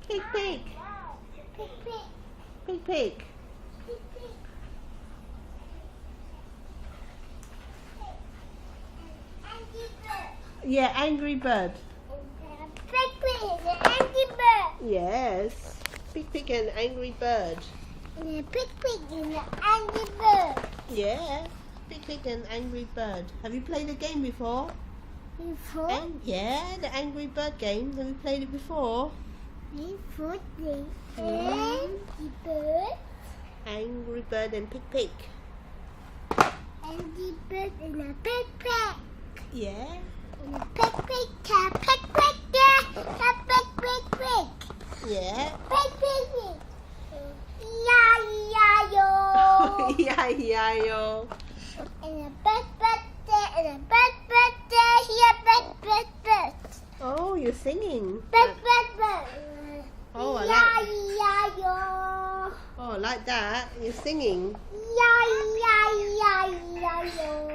Pig, pig. Pig, pig. Pig, pig. Pig, pig. Angry bird. Yeah, angry bird. Pig, pig is an angry bird. Yes. Pig, pig and angry bird. And a pig, pig is an angry bird. Yeah. Pig, pig and angry bird. Have you played the game before? Before, Yeah, the angry bird game. Have you played it before? before the Mm. angry bird. Angry bird and pig, pig. Angry bird and a pig, pig. Yeah. And a pig, pig, cat, pig, pig, cat, cat, pig, pig, pig. Yeah. Pig, pig, pig. E-I-E-I-O. Yeah, yeah, yo. And a bird, bird, there, and a bird, bird, there, here, bird, bird, bird. Oh, you're singing. Bird, bird, bird. Oh, I like. E-I-E-I-O. Oh, like that. You're singing. E-I-E-I-E-I-O.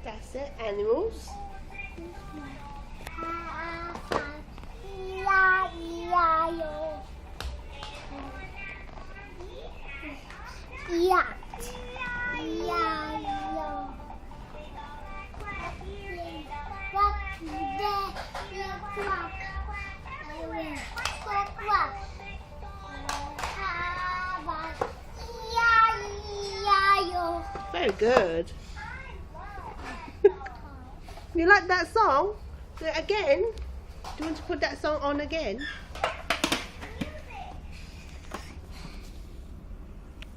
That's it. Animals. Yacht. Very good. You like that song? Do it again? Do you want to put that song on again?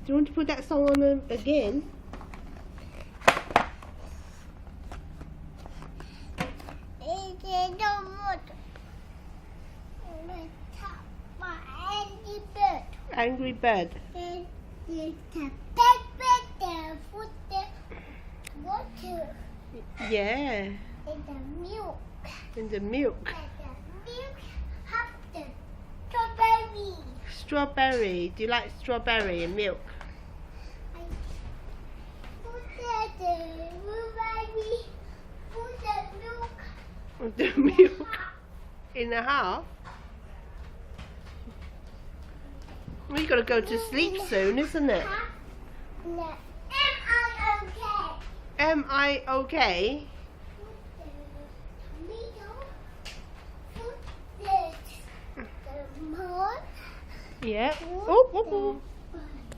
Do you want to put that song on again? Angry bird. Water Yeah. and the milk. And the milk. And the milk have the strawberry. Strawberry. Do you like strawberry and milk? I put the blueberry, put the milk. The milk in the half. Well, you got to go to sleep soon, isn't it? No. Am I okay? Am I okay? Put the tomato, put the Yeah. Oh, oh, oh.